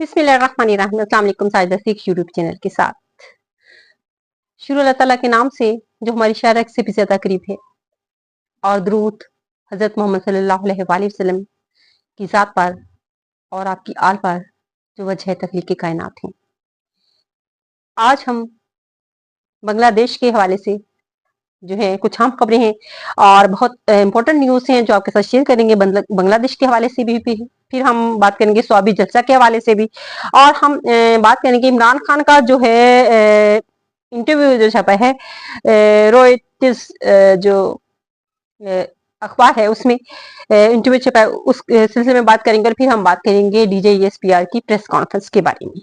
बिस्मिल्लाहिर्रहमानिर्रहीम। अस्सलाम वालेकुम साजिदा सिख यूट्यूब चैनल के साथ शुरू अल्लाह ताला के नाम से जो हमारी शरक से भी ज्यादा करीब है और दरूद हजरत मोहम्मद सल्लल्लाहु अलैहि वसल्लम की जात पर और आपकी आल पर जो वजह तख्लीक कायनात है। आज हम बांग्लादेश के हवाले से जो है कुछ आम खबरें हैं और बहुत इंपॉर्टेंट न्यूज़ हैं जो आपके साथ शेयर करेंगे। बांग्लादेश के हवाले से भी फिर हम बात करेंगे स्वाबी जलसा के हवाले से भी, और हम बात करेंगे इमरान खान का जो है इंटरव्यू जो छपा है रोइटर्स जो अखबार है उसमें इंटरव्यू छपा है, उस सिलसिले में बात करेंगे। और फिर हम बात करेंगे DJESPR की प्रेस कॉन्फ्रेंस के बारे में।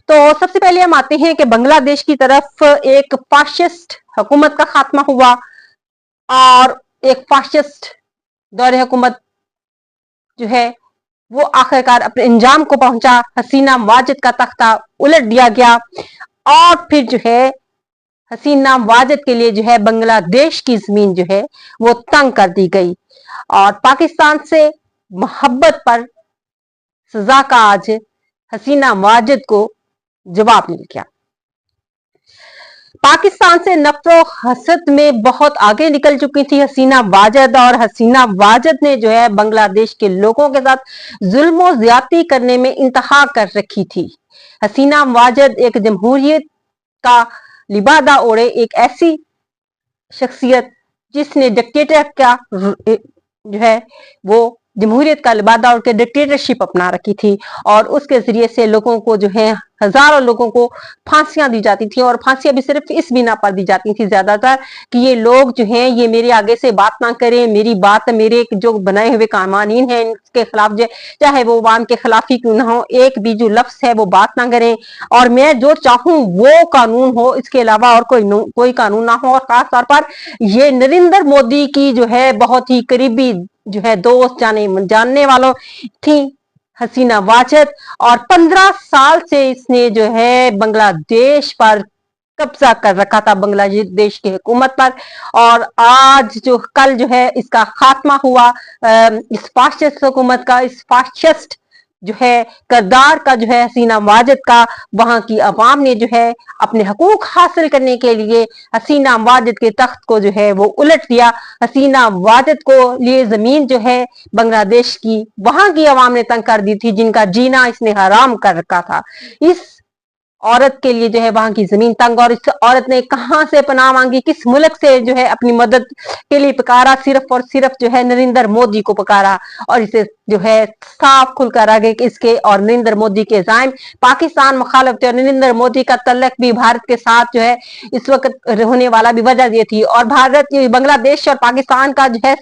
तो सबसे पहले हम आते हैं कि बांग्लादेश की तरफ एक फाशिस्ट हुकूमत का खात्मा हुआ और एक फाशिस्ट दौरे हुकूमत जो है वो आखिरकार अपने इंजाम को पहुंचा। हसीना वाजिद का तख्ता उलट दिया गया और फिर जो है हसीना वाजिद के लिए जो है बांग्लादेश की जमीन जो है वो तंग कर दी गई और पाकिस्तान से मोहब्बत पर सजा का आज हसीना वाजिद को जवाब मिल गया। पाकिस्तान से नफरत हसद में बहुत आगे निकल चुकी थी हसीना वाजिद, और हसीना वाजिद ने जो है बांग्लादेश के लोगों के साथ जुल्म और ज्यादती करने में इंतहा कर रखी थी। हसीना वाजिद एक जमहूरियत का लिबादा ओढ़े एक ऐसी शख्सियत जिसने डिक्टेटर का जो है वो जमहूरियत का लिबादा ओढ़ के डिक्टेटरशिप अपना रखी थी और उसके जरिए से लोगों को जो है हजारों लोगों को फांसियां दी जाती थी। और फांसियां भी सिर्फ इस बिना पर दी जाती थी ज्यादातर कि ये लोग जो हैं ये मेरे आगे से बात ना करें, मेरी बात मेरे जो बनाए हुए कानून हैं इनके खिलाफ जो चाहे वो वाम के खिलाफ ही क्यों ना हो, एक भी जो लफ्ज है वो बात ना करें और मैं जो चाहूं वो कानून हो, इसके अलावा और कोई कानून ना हो। और खास तौर पर ये नरेंद्र मोदी की जो है बहुत ही करीबी जो है दोस्त जानने वालों थी हसीना वाजिद, और 15 साल से इसने जो है बांग्लादेश पर कब्जा कर रखा था, बांग्लादेश की हुकूमत पर। और आज जो कल जो है इसका खात्मा हुआ इस फाशिस्ट हुकूमत का, इस फाशिस्ट जो है करदार का जो है हसीना वाजिद का। वहां की अवाम ने जो है अपने हकूक हासिल करने के लिए हसीना वाजिद के तख्त को जो है वो उलट दिया। हसीना वाजिद को लिए जमीन जो है बांग्लादेश की वहां की अवाम ने तंग कर दी थी, जिनका जीना इसने हराम कर रखा था। इस औरत के लिए जो है वहां की जमीन तंग, और इस औरत ने कहां से पनाह मांगी, किस मुल्क से जो है अपनी मदद के लिए पुकारा, सिर्फ और सिर्फ जो है नरेंद्र मोदी को पुकारा। और इसे जो है साफ खुल कर आ गए कि इसके और नरेंद्र मोदी के जायम पाकिस्तान मुखालिफ और नरेंद्र मोदी का तल्लक भी भारत के साथ जो है इस वक्त होने वाला भी वजह ये थी। और भारत बांग्लादेश और पाकिस्तान का जो है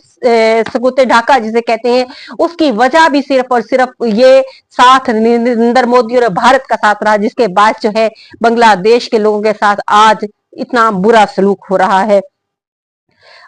सकूते ढाका जिसे कहते हैं उसकी वजह भी सिर्फ और सिर्फ ये साथ नरेंद्र मोदी और भारत का साथ रहा, जिसके बाद जो है बांग्लादेश के लोगों के साथ आज इतना बुरा सलूक हो रहा है।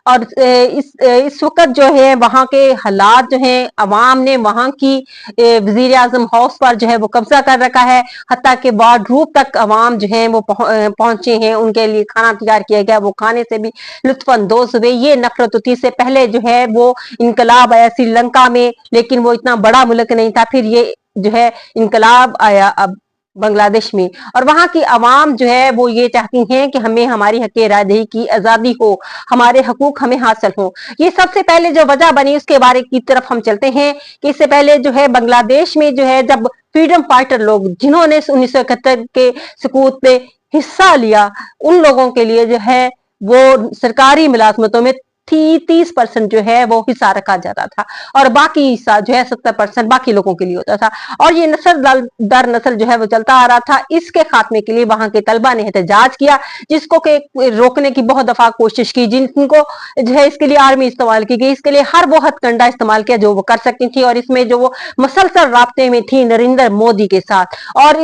और इस वक्त जो है वहां के हालात जो हैं, अवाम ने वहां की वजीर आजम हाउस पर जो है वो कब्जा कर रखा है, हत्ता के वार्डरूब तक अवाम जो है वो पहुंचे हैं, उनके लिए खाना तैयार किया गया, वो खाने से भी लुत्फानंदोज हुए। ये नफरत होती से पहले जो है वो इनकलाब आया श्रीलंका में, लेकिन वो इतना बड़ा मुल्क नहीं था, फिर ये जो है इनकलाब आया अब बांग्लादेश में। और वहां की अवाम जो है वो ये चाहती हैं कि हमें हमारी हक रायदही की आजादी हो, हमारे हकूक हमें हासिल हो। ये सबसे पहले जो वजह बनी उसके बारे की तरफ हम चलते हैं कि इससे पहले जो है बांग्लादेश में जो है जब फ्रीडम फाइटर लोग जिन्होंने 1971 के सकूत पे हिस्सा लिया, उन लोगों के लिए जो है वो सरकारी मुलाजमतों में 30% जो है वो हिस्सा रखा जाता था और बाकी हिस्सा जो है 70% बाकी लोगों के लिए होता था। और ये नस्ल दर नस्ल जो है वो चलता आ रहा था। इसके खात्मे के लिए वहां के तलबा ने एहतजाज किया, जिसको के रोकने की बहुत दफा कोशिश की, जिनको जो है इसके लिए आर्मी इस्तेमाल की गई, इसके लिए हर वो हथकंडा इस्तेमाल किया जो वो कर सकती थी। और इसमें जो वो मसलसल राब्ते में थी नरेंद्र मोदी के साथ, और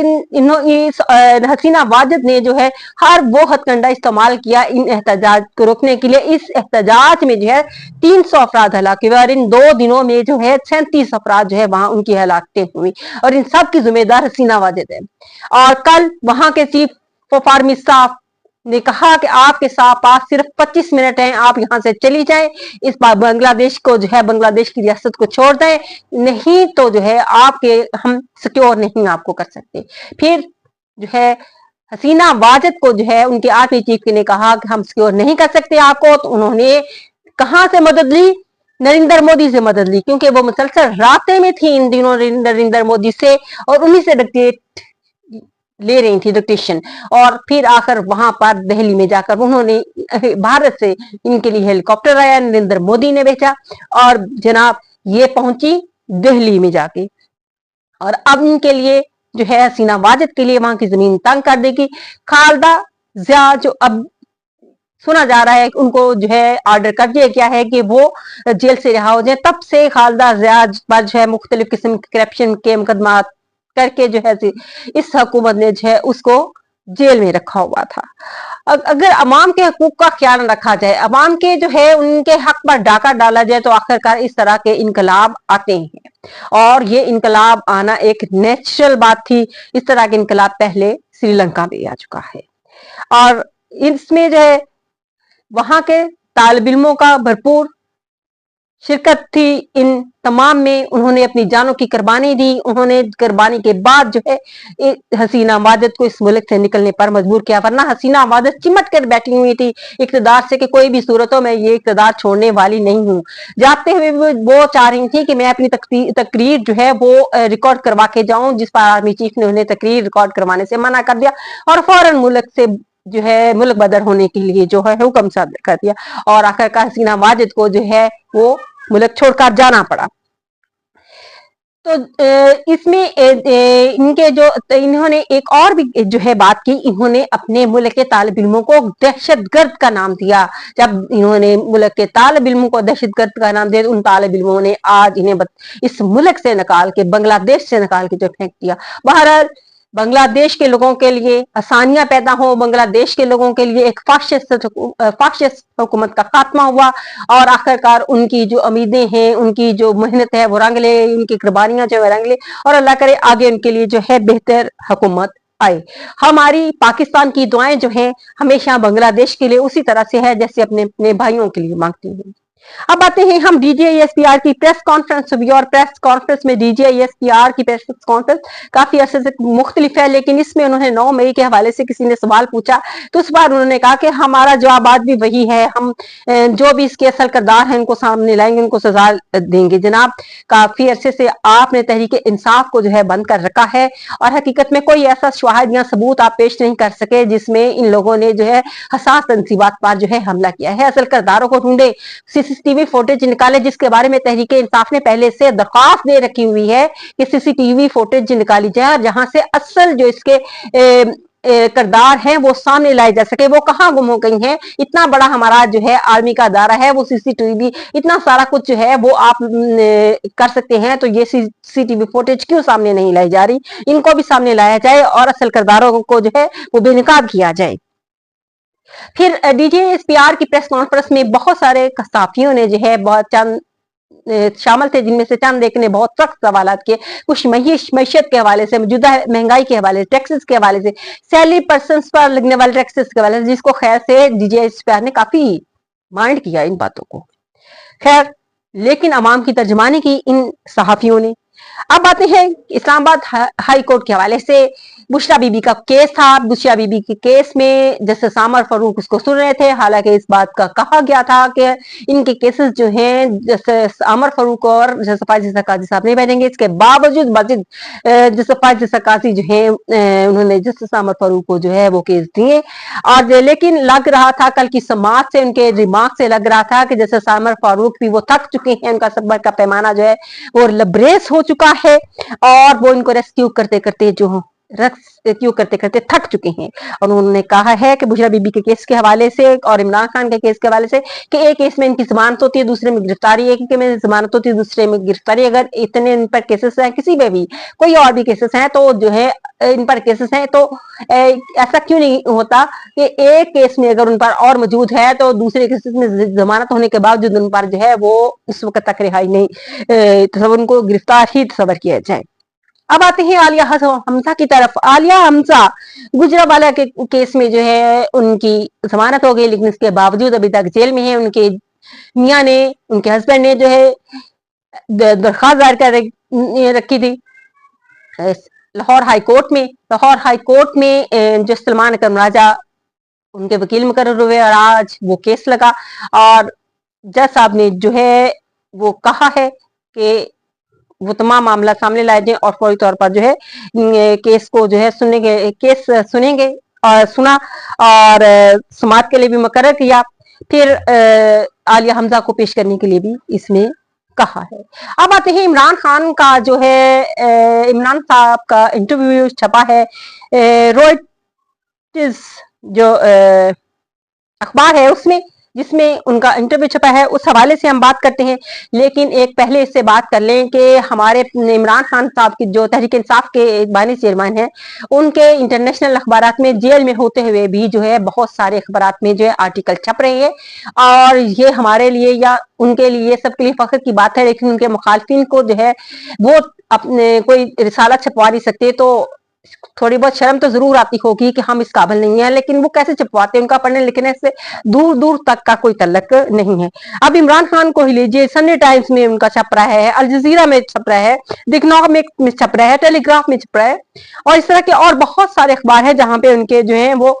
हसीना वाजिद ने जो है हर वो हथकंडा इस्तेमाल किया इन एहतजाज को रोकने के लिए। इस एहतजाज में जो है 300 अफराद हलाक हुए और इन 2 दिनों में जो है 37 अफराद जो है वहां उनकी हलाकतें हुई, और इन सब की जिम्मेदार हसीना वाजिद है। और कल वहां के चीफ ऑफ आर्मी स्टाफ ने कहा कि आपके पास सिर्फ 25 मिनट हैं, आप यहाँ से चली जाएं, इस बार बांग्लादेश को जो है बांग्लादेश की रियासत को छोड़ दें, नहीं तो जो है आपके हम सिक्योर नहीं आपको कर सकते। फिर जो है हसीना वाजिद को जो है उनके आर्मी चीफ ने कहा कि हम सिक्योर नहीं कर सकते आपको, तो उन्होंने कहां से मदद ली? नरेंद्र मोदी से मदद ली, क्योंकि वो मुसलसल रास्ते में थी इन दिनों नरेंद्र मोदी से, और उन्हीं से डिक्टेट ले रही थी डिक्टेशन। और फिर आकर वहां पर दिल्ली में जाकर उन्होंने भारत से इनके लिए हेलीकॉप्टर आया, नरेंद्र मोदी ने भेजा, और जनाब ये पहुंची दिल्ली में जाके, और अब इनके लिए जो है हसीना वाजिद के लिए वहां की जमीन तंग कर देगी। खालदा जिया जो अब सुना जा रहा है कि उनको जो है ऑर्डर कर दिया गया है कि वो जेल से रिहा हो जाए, तब से खालदा जिया पर जो है मुख्तलिफ किस्म के करप्शन के मुकदमा करके जो है इस हुकूमत ने जो है उसको जेल में रखा हुआ था। अगर अवाम के हकूक का ख्याल रखा जाए, अवाम के जो है उनके हक पर डाका डाला जाए, तो आखिरकार इस तरह के इनकलाब आते हैं, और ये इनकलाब आना एक नेचुरल बात थी। इस तरह के इनकलाब पहले श्रीलंका में आ चुका है, और इसमें जो है वहां के तालिब इल्मों का भरपूर शिरकत थी। इन तमाम में उन्होंने अपनी जानों की कुर्बानी दी। उन्होंने कुर्बानी के बाद जो है हसीना वाजिद को इस मुल्क से निकलने पर मजबूर किया, वरना हसीना वाजिद चिमट कर बैठी हुई थी इक्तदार से कि कोई भी सूरतों में ये इक्तदार छोड़ने वाली नहीं हूँ। जाते हुए वो चाह रही थी कि मैं अपनी तकरीर जो है वो रिकॉर्ड करवा के जाऊं, जिस पर आर्मी चीफ ने उन्हें तकरीर रिकॉर्ड करवाने से मना कर दिया, और फौरन मुल्क से जो है मुल्क बदर होने के लिए जो है हुक्म सादर कर दिया, और आखिरकार हसीना वाजिद को जो है वो मुल्क छोड़कर जाना पड़ा। तो इसमें इनके जो इन्होंने एक और भी जो है बात की, इन्होंने अपने मुल्क के तालिब इल्मों को दहशतगर्द का नाम दिया। जब इन्होंने मुल्क के तालिब इल्मों को दहशतगर्द का नाम दिया, उन तालिब इल्मों ने आज इन्हें इस मुल्क से निकाल के बांग्लादेश से निकाल के जो फेंक दिया। बहरहाल बांग्लादेश के लोगों के लिए आसानियां पैदा हो, बांग्लादेश के लोगों के लिए एक फाशिस्ट हुकूमत का खात्मा हुआ, और आखिरकार उनकी जो उम्मीदें हैं, उनकी जो मेहनत है वो रंग ले, उनकी कुर्बानियां जो है रंग ले, और अल्लाह करे आगे उनके लिए जो है बेहतर हुकूमत आए। हमारी पाकिस्तान की दुआएं जो हैं हमेशा बांग्लादेश के लिए उसी तरह से है जैसे अपने अपने भाइयों के लिए मांगती हैं। अब आते हैं हम DGISPR की प्रेस कॉन्फ्रेंस। और प्रेस कॉन्फ्रेंस में DGISPR की प्रेस कॉन्फ्रेंस काफी अरसे से मुख्तलिफ है, लेकिन इसमें उन्होंने 9 मई के हवाले से किसी ने सवाल पूछा, तो उस बार उन्होंने कहा कि हमारा जवाब आज भी वही है, हम जो भी इसके असल किरदार हैं उनको सामने लाएंगे, उनको सजा देंगे। जनाब काफी अरसे से आपने तहरीक इंसाफ को जो है बंद कर रखा है, और हकीकत में कोई ऐसा शवाहिद या सबूत आप पेश नहीं कर सके जिसमें इन लोगों ने जो है हसास तनसीबात पर जो है हमला किया है। असल किरदारों को ढूंढे, सीसीटीवी फुटेज निकाले, जिसके बारे में तहरीक इंसाफ ने पहले से दरख्वास्त दे रखी हुई है कि सीसीटीवी फुटेज निकाली जाए, और जहां से असल जो इसके किरदार हैं वो सामने लाए जा सके। वो कहाँ गुम हो गई हैं? इतना बड़ा हमारा जो है आर्मी का अदारा है, वो सीसीटीवी इतना सारा कुछ जो है वो आप कर सकते हैं, तो ये सीसीटीवी फुटेज क्यों सामने नहीं लाई जा रही? इनको भी सामने लाया जाए और असल किरदारों को जो है वो बेनकाब किया जाए। फिर DGISPR की प्रेस कॉन्फ्रेंस में बहुत सारे सहाफियों ने जो है बहुत चंद शामिल थे, जिनमें से चंद एक ने बहुत सख्त सवाल किए, कुछ मैशियत के हवाले से, मौजूदा महंगाई के हवाले से, टैक्सेस के हवाले से, सैलरी पर्सन पर लगने वाले टैक्सेस के हवाले से, जिसको खैर से DGISPR ने काफी माइंड किया इन बातों को। खैर लेकिन अवाम की तर्जमानी की इन सहाफियों ने। अब आते हैं इस्लामाबाद हाई कोर्ट के हवाले से। बुशरा बीबी का केस था। बुशरा बीबी के केस में जस्टिस आमर फारूक उसको सुन रहे थे। हालांकि इस बात का कहा गया था कि इनके केसेस जो हैं जस्टिस आमर फारूक और जस्टिस फायज काजी साहब नहीं बैठेंगे। इसके बावजूद मस्जिद जस्टिस फायज काजी जो है उन्होंने जस्टिस आमर फारूक को जो है वो केस दिए, और लेकिन लग रहा था कल की समाअत से, उनके रिमार्क से लग रहा था कि जस्टिस आमर फारूक भी वो थक चुके हैं, उनका सब्र का पैमाना जो है वो लबरेज हो चुका है, और वो इनको रेस्क्यू करते करते जो रेस्क्यू करते करते थक चुके हैं। और उन्होंने कहा है कि बुशरा बीबी के केस के हवाले से और इमरान खान के केस के हवाले से कि एक केस में इनकी जमानत होती है, दूसरे में गिरफ्तारी, एक में जमानत होती है, दूसरे में गिरफ्तारी। अगर इतने इन पर केसेस हैं, किसी में भी कोई और भी केसेस हैं, तो जो है इन पर केसेस हैं, तो ऐसा क्यों नहीं होता कि एक केस में अगर उन पर और मौजूद है तो दूसरे केसेस में जमानत होने के बावजूद उन पर जो है वो उस वक्त तक रिहाई नहीं, तो उनको गिरफ्तार ही तस्वर किया जाए। अब आते हैं आलिया हमजा की तरफ। आलिया हमजा गुजरांवाला के केस में जो है उनकी जमानत हो गई, लेकिन इसके बावजूद अभी तक जेल में है। उनके मियां ने, उनके हस्बैंड ने जो है दरखास्त दायर कर रखी थी लाहौर हाई कोर्ट में। लाहौर हाई कोर्ट में जो सलमान अकरम राजा उनके वकील मुकर्रर हुए और आज वो केस लगा और जज साहब ने जो है वो कहा है कि वो तमाम मामला सामने लाए जाए और फौरी तौर पर जो है केस को जो है सुनेंगे और सुना और समाअत के लिए भी मुकर्रर किया। फिर आलिया हमजा को पेश करने के लिए भी इसमें कहा है। अब आते हैं इमरान खान का जो है इमरान साहब का इंटरव्यू छपा है रॉयटर्स जो अखबार है उसमें, जिसमें उनका इंटरव्यू छपा है, उस हवाले से हम बात करते हैं। लेकिन एक पहले इससे बात कर लें कि हमारे इमरान खान साहब की जो तहरीक इंसाफ के एक बानी चेयरमैन हैं, उनके इंटरनेशनल अखबारात में जेल में होते हुए भी जो है बहुत सारे अखबारात में जो है आर्टिकल छप रहे हैं और ये हमारे लिए या उनके लिए सबके लिए फख्र की बात है। लेकिन उनके मुखालफिन को जो है वो अपने कोई रिसाला छपवा नहीं सकते, तो थोड़ी बहुत शर्म तो जरूर आती होगी कि हम इस काबिल नहीं है, लेकिन वो कैसे छपवाते हैं, उनका पढ़ने लिखने से दूर दूर तक का कोई तल्लक नहीं है। अब इमरान खान को ही लीजिए, संडे टाइम्स में उनका छप रहा है, अल जजीरा में छप रहा है, द इकनॉमिक में छप रहा है, टेलीग्राफ में छप रहा है और इस तरह के और बहुत सारे अखबार है जहां पे उनके जो है वो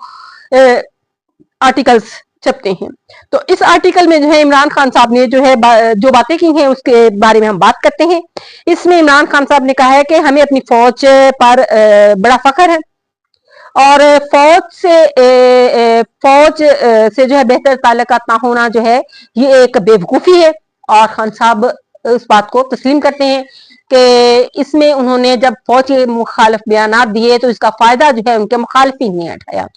आर्टिकल्स छपते हैं। तो इस आर्टिकल में जो है इमरान खान साहब ने जो है जो बातें की हैं उसके बारे में हम बात करते हैं। इसमें इमरान खान साहब ने कहा है कि हमें अपनी फौज पर बड़ा फख्र है और फौज से जो है बेहतर ताल्लुकात ना होना जो है ये एक बेवकूफी है और खान साहब उस बात को तस्लीम करते हैं कि इसमें उन्होंने जब फौज के मुखालिफ बयानात दिए तो इसका फायदा जो है उनके मुखालिफिन ने उठाया,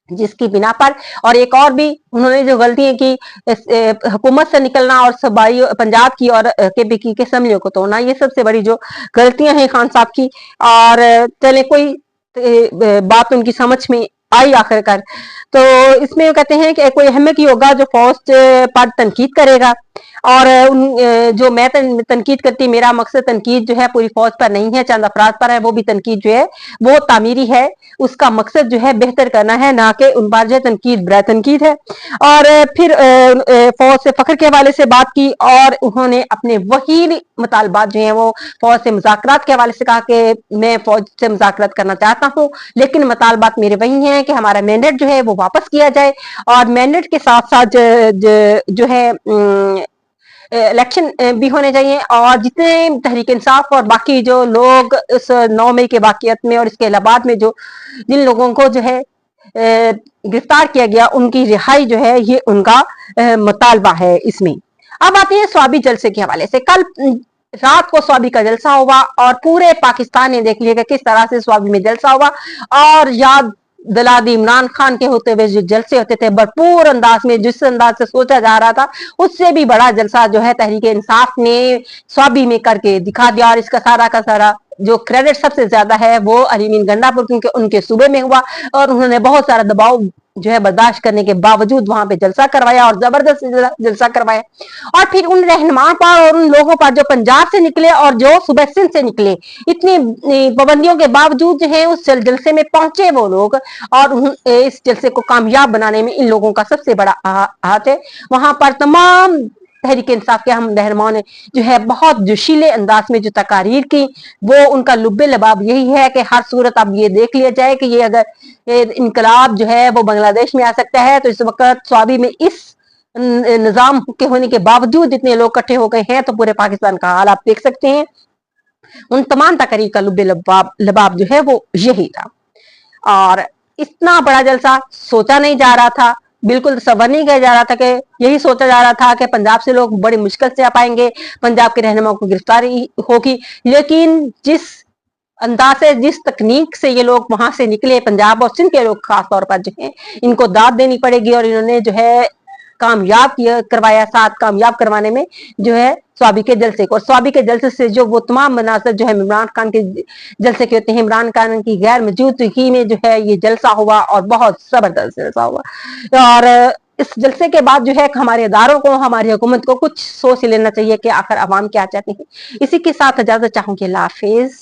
जिसकी बिना पर और एक और भी उन्होंने जो गलतियां की हुकूमत से निकलना और सूबाई पंजाब की और केपी की असम्बलियों को तोड़ना, ये सबसे बड़ी जो गलतियां हैं खान साहब की। और चले कोई बात उनकी समझ में आई आखिरकार, तो इसमें कहते हैं कि कोई अहमियत होगा जो फौज पर तनकीद करेगा और जो मैं तनकीद करती, मेरा मकसद तनकीद जो है पूरी फौज पर नहीं है, चंद अफराद पर है, वो भी तनकीद जो है वो तामीरी है, उसका मकसद जो है बेहतर करना है, ना कि उन पर जो है तनकीद बरा तनकीद है। और फिर फौज से फख्र के हवाले से बात की और उन्होंने अपने वही मुतालबात जो है वो फौज से मुज़ाकरात के हवाले से कहा कि मैं फौज से मुज़ाकरात करना चाहता हूँ, लेकिन मुतालबात मेरे वही हैं कि हमारा मैंडेट जो है वो वापस किया जाए और मैंडेट के साथ साथ जो है इलेक्शन भी होने चाहिए और जितने तहरीक इंसाफ और बाकी जो लोग इस 9 मई के वाकयात में और इसके अलावा में जो जिन लोगों को जो है गिरफ्तार किया गया उनकी रिहाई जो है ये उनका मुतालबा है इसमें। अब आते हैं स्वाबी जलसे के हवाले से। कल रात को स्वाबी का जलसा हुआ और पूरे पाकिस्तान ने देख लिया कि किस तरह से स्वाबी में जलसा हुआ और याद दिला दी इमरान खान के होते हुए जो जलसे होते थे भरपूर अंदाज में, जिस अंदाज से सोचा जा रहा था उससे भी बड़ा जलसा जो है तहरीक इंसाफ ने स्वाबी में करके दिखा दिया और इसका सारा का सारा जो क्रेडिट सबसे ज्यादा है वो अलीमीन गंडापुर क्योंकि उनके सूबे में हुआ और उन्होंने बहुत सारा दबाव जो है बर्दाश्त करने के बावजूद वहां पे जलसा करवाया और जबरदस्त जलसा करवाया। और फिर उन रहनुमाओं पर और उन लोगों पर जो पंजाब से निकले और जो सूबे सिंध से निकले, इतनी पाबंदियों के बावजूद जो है उस जलसे में पहुंचे वो लोग और इस जलसे को कामयाब बनाने में इन लोगों का सबसे बड़ा हाथ है। वहां पर तमाम तहरीक इंसाफ के हम रहनुमाओं ने जो है बहुत जोशीले अंदाज में जो तकारीर की वो उनका लुब्बे लबाब यही है कि हर सूरत अब ये देख लिया जाए कि ये अगर इनकलाब जो है वो बांग्लादेश में आ सकता है तो इस वक्त स्वाबी में इस निजाम के होने के बावजूद इतने लोग इकट्ठे हो गए हैं तो पूरे पाकिस्तान का हाल आप देख सकते हैं। उन तमाम तकारीर का लुब्बे लबाब जो है वो यही था और इतना बड़ा जलसा सोचा नहीं जा रहा था, बिल्कुल सबर नहीं किया जा रहा था कि यही सोचा जा रहा था कि पंजाब से लोग बड़ी मुश्किल से आ पाएंगे, पंजाब के रहनुमाओं को गिरफ्तारी होगी। लेकिन जिस अंदाज से जिस तकनीक से ये लोग वहां से निकले, पंजाब और सिंध के लोग खास तौर पर जो है इनको दाद देनी पड़ेगी और इन्होंने जो है कामयाब करवाया, साथ कामयाब करवाने में जो है स्वाबी के जलसे को। और स्वाबी के जलसे से जो वो तमाम मनासर जो है इमरान खान के जलसे के होते हैं, इमरान खान की गैर मौजूदगी में जो है ये जलसा हुआ और बहुत जबरदस्त जलसा हुआ। और इस जलसे के बाद जो है हमारे इदारों को, हमारी हुकूमत को कुछ सोच लेना चाहिए कि आखिर अवाम क्या चाहती है। इसी के साथ इजाजत चाहूंगी। अल्लाह हाफिज।